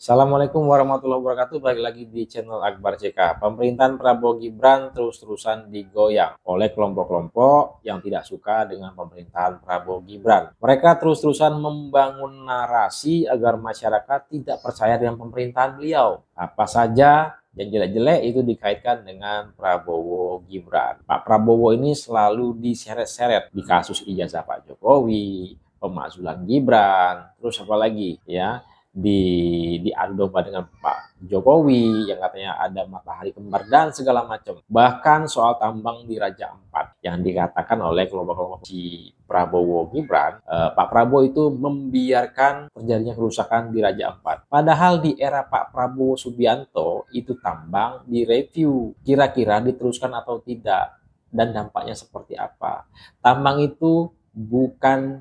Assalamualaikum warahmatullahi wabarakatuh. Balik lagi di channel Akbar CK. Pemerintahan Prabowo Gibran terus-terusan digoyang oleh kelompok-kelompok yang tidak suka dengan pemerintahan Prabowo Gibran. Mereka terus-terusan membangun narasi agar masyarakat tidak percaya dengan pemerintahan beliau. Apa saja yang jelek-jelek itu dikaitkan dengan Prabowo Gibran. Pak Prabowo ini selalu diseret-seret di kasus ijazah Pak Jokowi, pemakzulan Gibran, terus apa lagi ya? Diadu domba dengan Pak Jokowi yang katanya ada matahari kembar dan segala macam. Bahkan soal tambang di Raja Ampat yang dikatakan oleh kelompok-kelompok si Prabowo Gibran, Pak Prabowo itu membiarkan terjadinya kerusakan di Raja Ampat. Padahal di era Pak Prabowo Subianto itu tambang direview, kira-kira diteruskan atau tidak dan dampaknya seperti apa. Tambang itu bukan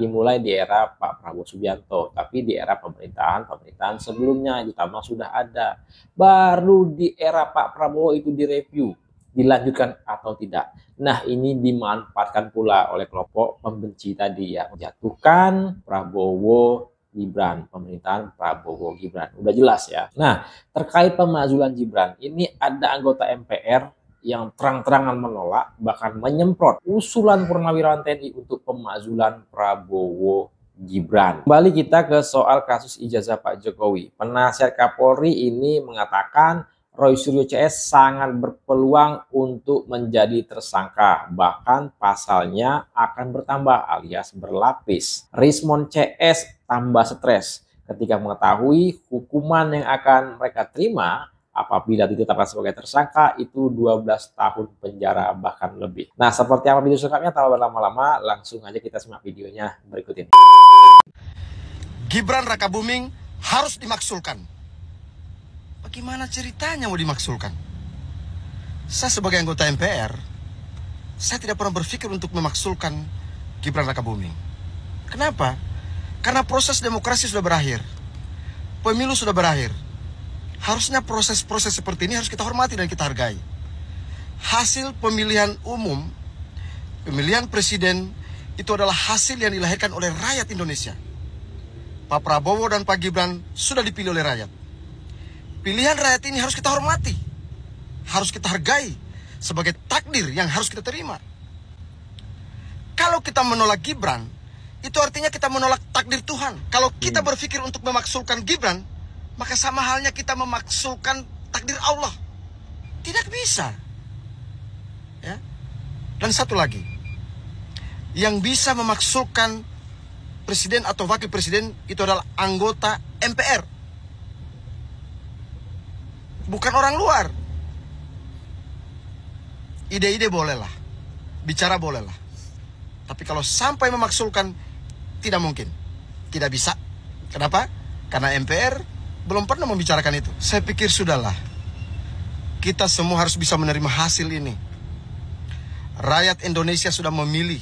dimulai di era Pak Prabowo Subianto, tapi di era pemerintahan sebelumnya itu tambang sudah ada. Baru di era Pak Prabowo itu direview, dilanjutkan atau tidak. Nah, ini dimanfaatkan pula oleh kelompok pembenci tadi yang menjatuhkan Prabowo Gibran, pemerintahan Prabowo Gibran. Udah jelas ya. Nah, terkait pemakzulan Gibran, ini ada anggota MPR yang terang-terangan menolak, bahkan menyemprot usulan Purnawirawan TNI untuk pemakzulan Prabowo Gibran. Kembali kita ke soal kasus ijazah Pak Jokowi. Penasihat Kapolri ini mengatakan Roy Suryo CS sangat berpeluang untuk menjadi tersangka. Bahkan pasalnya akan bertambah alias berlapis. Rismon CS tambah stres ketika mengetahui hukuman yang akan mereka terima apabila ditetapkan sebagai tersangka itu 12 tahun penjara bahkan lebih. Nah, seperti apa video selengkapnya? Tanpa berlama-lama, langsung aja kita simak videonya berikut ini. Gibran Rakabuming harus dimaksulkan. Bagaimana ceritanya mau dimaksulkan? Saya sebagai anggota MPR, saya tidak pernah berpikir untuk memaksulkan Gibran Rakabuming. Kenapa? Karena proses demokrasi sudah berakhir. Pemilu sudah berakhir. Harusnya proses-proses seperti ini harus kita hormati dan kita hargai. Hasil pemilihan umum, pemilihan presiden, itu adalah hasil yang dilahirkan oleh rakyat Indonesia. Pak Prabowo dan Pak Gibran sudah dipilih oleh rakyat. Pilihan rakyat ini harus kita hormati, harus kita hargai sebagai takdir yang harus kita terima. Kalau kita menolak Gibran, itu artinya kita menolak takdir Tuhan. Kalau kita berpikir untuk memaksulkan Gibran, maka sama halnya kita memaksulkan takdir Allah. Tidak bisa. Ya. Dan satu lagi, yang bisa memaksulkan presiden atau wakil presiden itu adalah anggota MPR, bukan orang luar. Ide-ide bolehlah, bicara bolehlah, tapi kalau sampai memaksulkan, tidak mungkin, tidak bisa. Kenapa? Karena MPR belum pernah membicarakan itu. Saya pikir sudahlah, kita semua harus bisa menerima hasil ini. Rakyat Indonesia sudah memilih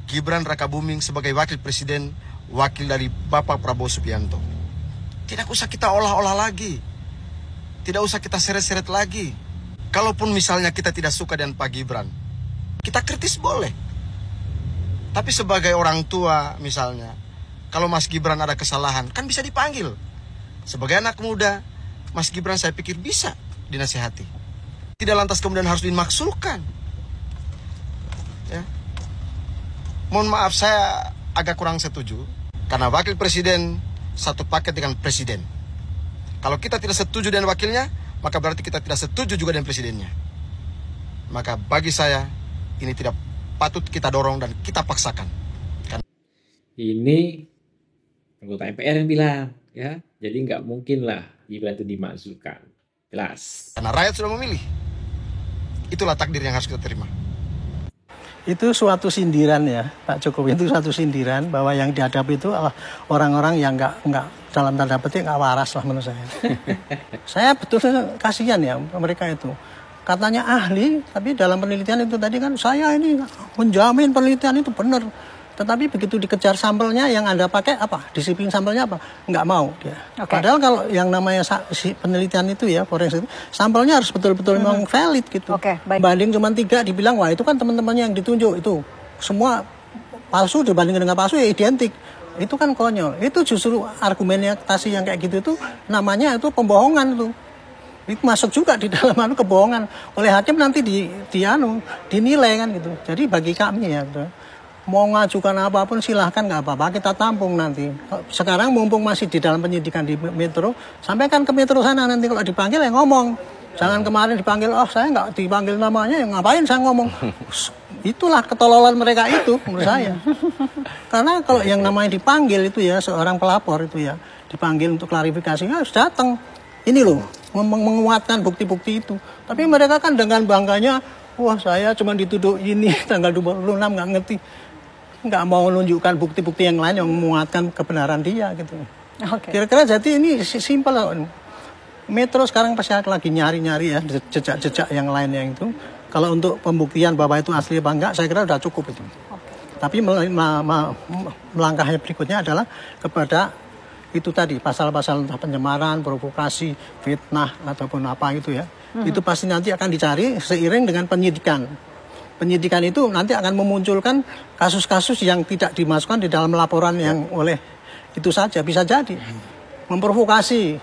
Gibran Rakabuming sebagai wakil presiden, wakil dari Bapak Prabowo Subianto. Tidak usah kita olah-olah lagi, tidak usah kita seret-seret lagi. Kalaupun misalnya kita tidak suka dengan Pak Gibran, kita kritis boleh. Tapi sebagai orang tua misalnya, kalau Mas Gibran ada kesalahan, kan bisa dipanggil. Sebagai anak muda, Mas Gibran saya pikir bisa dinasihati. Tidak lantas kemudian harus dimaksulkan. Ya. Mohon maaf, saya agak kurang setuju. Karena wakil presiden satu paket dengan presiden. Kalau kita tidak setuju dengan wakilnya, maka berarti kita tidak setuju juga dengan presidennya. Maka bagi saya, ini tidak patut kita dorong dan kita paksakan. Ini anggota MPR yang bilang, ya, jadi nggak mungkin lah Gibran itu dimakzulkan. Jelas. Karena rakyat sudah memilih. Itulah takdir yang harus kita terima. Itu suatu sindiran ya, Pak Jokowi itu suatu sindiran bahwa yang dihadapi itu adalah orang-orang yang nggak dalam tanda petik nggak waras lah menurut saya. Saya betul kasihan ya mereka itu. Katanya ahli, tapi dalam penelitian itu tadi kan saya ini menjamin penelitian itu benar. Tetapi begitu dikejar sampelnya yang Anda pakai apa? Disiplin sampelnya apa? Nggak mau dia. Okay. Padahal kalau yang namanya penelitian itu ya, forensik, sampelnya harus betul-betul memang valid gitu. Okay, banding cuma 3 dibilang, wah itu kan teman-temannya yang ditunjuk itu. Semua palsu dibandingkan dengan palsu ya identik. Itu kan konyol. Itu justru argumentasi yang kayak gitu itu namanya itu pembohongan tuh. Itu masuk juga di dalam kebohongan oleh hakim nanti dinilai kan gitu. Jadi bagi kami ya gitu, mau ngajukan apapun silahkan nggak apa-apa, kita tampung nanti. Sekarang mumpung masih di dalam penyidikan di Metro, sampaikan ke Metro sana, nanti kalau dipanggil ya ngomong. Jangan kemarin dipanggil, oh saya nggak dipanggil namanya, ya ngapain saya ngomong. Itulah ketololan mereka itu menurut saya. Karena kalau yang namanya dipanggil itu ya, seorang pelapor itu ya, dipanggil untuk klarifikasi, harus datang. Ini loh, menguatkan bukti-bukti itu. Tapi mereka kan dengan bangganya, wah saya cuma dituduh ini, tanggal 26 nggak ngerti. Nggak mau menunjukkan bukti-bukti yang lain yang menguatkan kebenaran dia gitu. Kira-kira jadi ini simpel. Metro sekarang pasti lagi nyari-nyari ya jejak-jejak yang lain yang itu. Kalau untuk pembuktian bahwa itu asli apa enggak, saya kira sudah cukup itu. Tapi melangkahnya berikutnya adalah kepada itu tadi pasal-pasal entah pencemaran, provokasi, fitnah ataupun apa itu ya. Itu pasti nanti akan dicari seiring dengan penyidikan. Penyidikan itu nanti akan memunculkan kasus-kasus yang tidak dimasukkan di dalam laporan yang oleh itu saja, bisa jadi memprovokasi,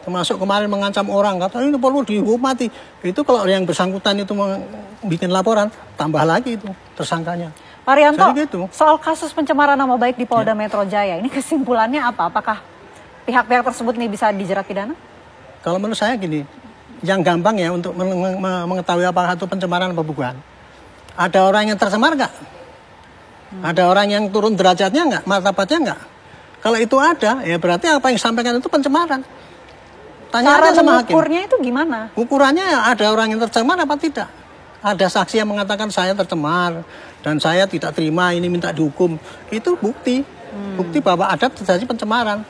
termasuk kemarin mengancam orang, kata ini perlu dihukum mati. Itu kalau yang bersangkutan itu bikin laporan, tambah lagi itu tersangkanya. Pak Rianto, gitu. Soal kasus pencemaran nama baik di Polda Metro Jaya, ini kesimpulannya apa? Apakah pihak-pihak tersebut nih bisa dijerat pidana? Kalau menurut saya gini, yang gampang ya untuk mengetahui apakah itu pencemaran apa bukan. Ada orang yang tercemar nggak? Ada orang yang turun derajatnya nggak? Martabatnya nggak? Kalau itu ada, ya berarti apa yang disampaikan itu pencemaran. Tanya aja sama hakim. Ukurnya itu gimana? Ukurannya ada orang yang tercemar apa tidak? Ada saksi yang mengatakan saya tercemar dan saya tidak terima, ini minta dihukum. Itu bukti. Bukti bahwa ada terjadi pencemaran.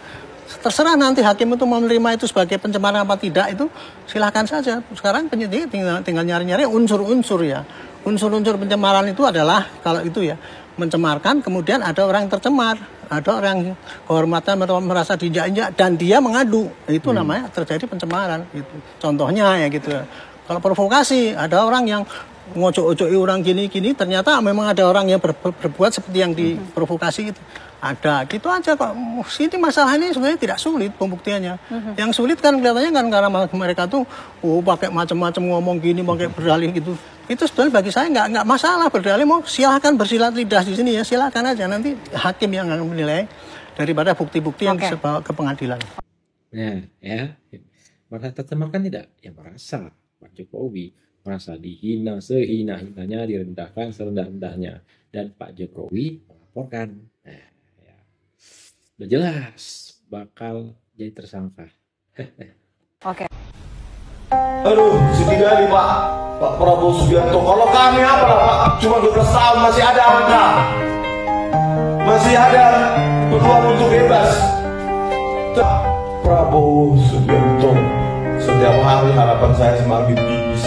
Terserah nanti hakim itu mau menerima itu sebagai pencemaran apa tidak, itu silahkan saja. Sekarang penyidik tinggal nyari-nyari unsur-unsur ya. Unsur-unsur pencemaran itu adalah kalau itu ya mencemarkan, kemudian ada orang yang tercemar, ada orang kehormatan merasa diinjak-injak dan dia mengadu, itu namanya terjadi pencemaran. Itu contohnya ya gitu. Kalau provokasi, ada orang yang ngocok-ocoki orang gini-gini, ternyata memang ada orang yang berbuat seperti yang diprovokasi itu. Ada, gitu aja kok. Ini masalah ini sebenarnya tidak sulit pembuktiannya. Yang sulit kan kelihatannya kan karena mereka tuh pakai macam-macam ngomong gini, pakai berdalih gitu. Itu sebenarnya bagi saya nggak masalah berdalih, mau silahkan bersilat lidah di sini ya, silahkan aja, nanti hakim yang akan menilai daripada bukti-bukti yang dibawa ke pengadilan. Nah, ya, merasa tercemarkan tidak? Ya merasa. Pak Jokowi merasa dihina sehina-hinanya, direndahkan serendah-rendahnya, dan Pak Jokowi melaporkan. Nah, ya. Udah jelas bakal jadi tersangka. Oke. Aduh, sedih kali Pak Prabowo Subianto. Kalau kami apa lah Pak, cuma 12 tahun masih ada angka, masih ada peluang untuk bebas. Prabowo Subianto, setiap hari harapan saya semakin tipis.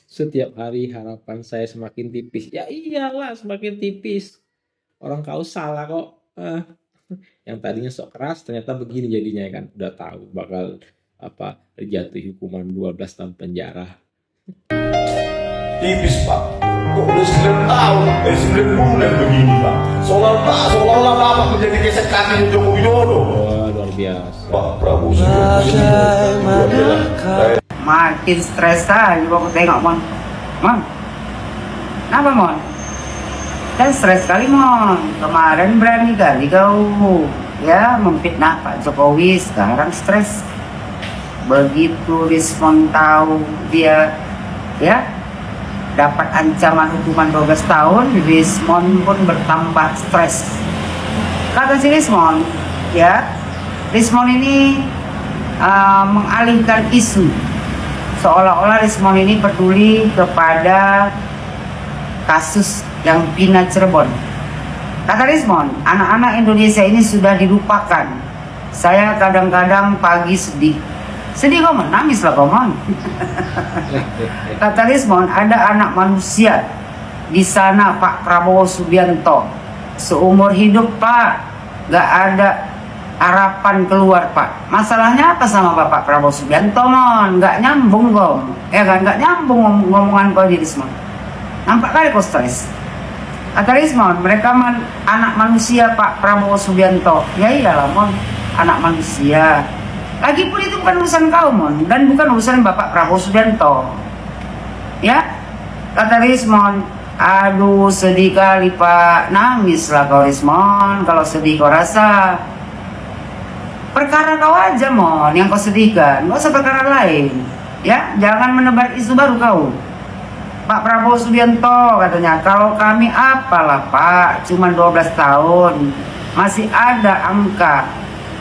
Setiap hari harapan saya semakin tipis. Ya iyalah semakin tipis. Orang kau salah kok. Yang tadinya sok keras ternyata begini jadinya kan. Udah tahu bakal jatuh hukuman 12 tahun penjara. Tipis Pak. Kok udah 9 tahun, 9 bulan begini Pak. Seolah-olah Bapak menjadi gesek kakinya Joko Widodo. Wah, luar biasa. Pak Prabowo Subianto. Makin stres aja aku tengok Mon. Kenapa Mon? Dan stres kali Mon. Kemarin berani kali kau ya memfitnah Pak Jokowi, sekarang stres. Begitu Rismon tahu dia ya dapat ancaman hukuman 12 tahun, Rismon pun bertambah stres. Kata si Rismon, ya, Rismon ini mengalihkan isu. Seolah-olah Rismon ini peduli kepada kasus yang Pina Cirebon. Kata Rismon, anak-anak Indonesia ini sudah dilupakan. Saya kadang-kadang pagi sedih. Sedih kok menangis lah Komon. Kata Rismon, ada anak manusia di sana Pak Prabowo Subianto. Seumur hidup Pak, gak ada harapan keluar Pak. Masalahnya apa sama Bapak Prabowo Subianto Mon? Gak nyambung kok. Ya kan, gak nyambung ngomongan kau di Rismon. Nampak kali kau stres. Kata Rismon, mereka anak manusia Pak Prabowo Subianto. Ya iyalah Mon, anak manusia. Lagipun itu bukan urusan kau Mon, dan bukan urusan Bapak Prabowo Subianto. Ya, kata Rismon, aduh sedih kali Pak, nangis lah kau Rismon, kalau sedih kau rasa. Perkara kau aja Mon, yang kau sedihkan, gak usah perkara lain. Ya, jangan menebar isu baru kau. Pak Prabowo Subianto katanya, kalau kami apalah Pak, cuma 12 tahun, masih ada angka,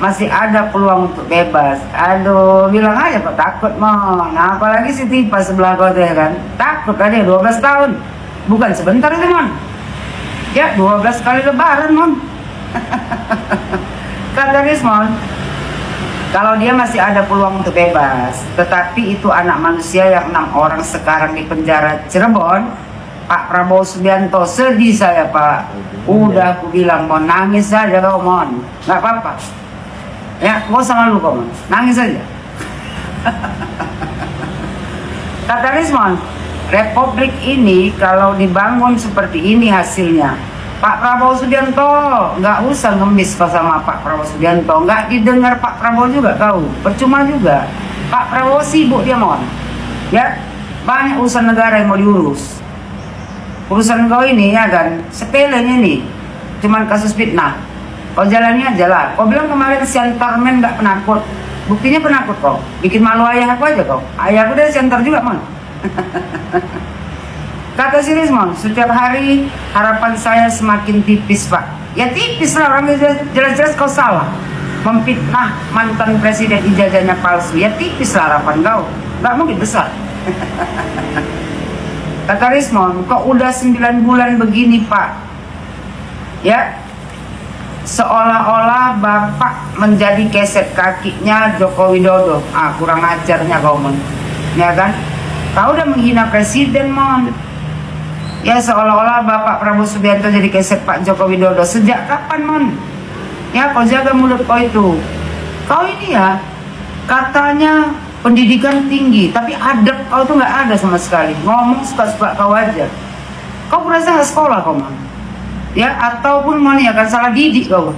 masih ada peluang untuk bebas. Aduh, bilang aja Pak, takut Mon. Nah, apalagi si Tipa sebelah kau ya kan, takut tadi 12 tahun, bukan sebentar itu Mon. Ya, 12 kali lebaran Mon. Kata Rismon, kalau dia masih ada peluang untuk bebas, tetapi itu anak manusia yang 6 orang sekarang di penjara Cirebon. Pak Prabowo Subianto, sedih saya Pak. Udah aku bilang Mon, nangis saja kau Mon, nggak apa-apa. Ya, gak usah malu kau Mon, nangis saja. Kata Rismon, Republik ini kalau dibangun seperti ini hasilnya. Pak Prabowo Subianto nggak usah ngemis sama Pak Prabowo Subianto, nggak didengar Pak Prabowo juga kau, percuma juga. Pak Prabowo sibuk dia Mon, ya banyak urusan negara yang mau diurus. Urusan kau ini ya kan, sepelenya nih, cuman kasus fitnah. Kau jalannya aja lah. Kau bilang kemarin Siantarmen nggak penakut, buktinya penakut kau. Bikin malu ayah aku aja kau. Ayahku dari Siantar juga Mon. Kata si Rismon, setiap hari harapan saya semakin tipis Pak. Ya tipis lah, orang jelas-jelas kau salah. Memfitnah mantan presiden, ijazahnya palsu. Ya tipis lah harapan kau, gak mungkin besar. Kata Rismon, kok udah 9 bulan begini Pak. Ya, seolah-olah Bapak menjadi keset kakinya Joko Widodo. Ah, kurang ajarnya kau Mon, ya kan? Kau udah menghina presiden Mon. Ya, seolah-olah Bapak Prabowo Subianto jadi keset Pak Joko Widodo. Sejak kapan Mon? Ya, kau jaga mulut kau itu. Kau ini ya, katanya pendidikan tinggi, tapi adab kau tuh nggak ada sama sekali. Ngomong suka-suka kau aja. Kau merasa nggak sekolah kau Mon? Ya, ataupun Mon ya kan salah didik kau.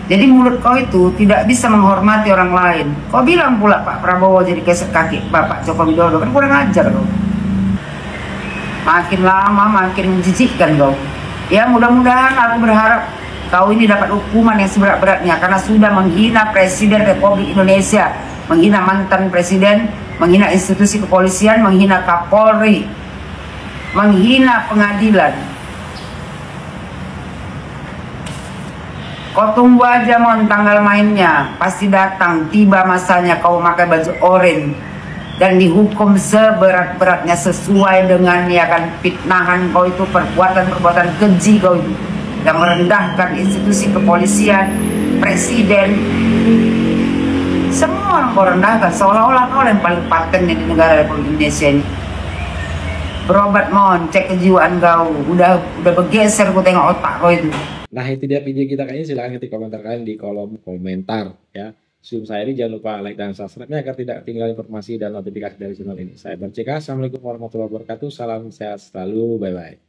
Jadi mulut kau itu tidak bisa menghormati orang lain. Kau bilang pula Pak Prabowo jadi keset kaki Bapak Joko Widodo, kan kurang ajar kau. Makin lama makin menjijikkan kau. Ya, mudah-mudahan aku berharap kau ini dapat hukuman yang seberat-beratnya karena sudah menghina Presiden Republik Indonesia, menghina mantan presiden, menghina institusi kepolisian, menghina Kapolri, menghina pengadilan. Kau tunggu aja Mon, tanggal mainnya pasti datang, tiba masanya kau pakai baju oranye dan dihukum seberat-beratnya sesuai dengan ya kan fitnahan kau itu, perbuatan-perbuatan keji kau itu yang merendahkan institusi kepolisian, presiden, semua orang kau rendahkan seolah-olah kau yang paling paten di negara Republik Indonesia ini. Berobat Mon, cek kejiwaan kau, udah bergeser kau tengok otak kau itu. Nah, itu dia video kita kali ini. Silahkan ketik komentar kalian di kolom komentar ya. Sebelum saya ini jangan lupa like dan subscribe-nya agar tidak ketinggalan informasi dan notifikasi dari channel ini. Saya Akbar CK, Assalamualaikum warahmatullahi wabarakatuh. Salam sehat selalu, bye-bye.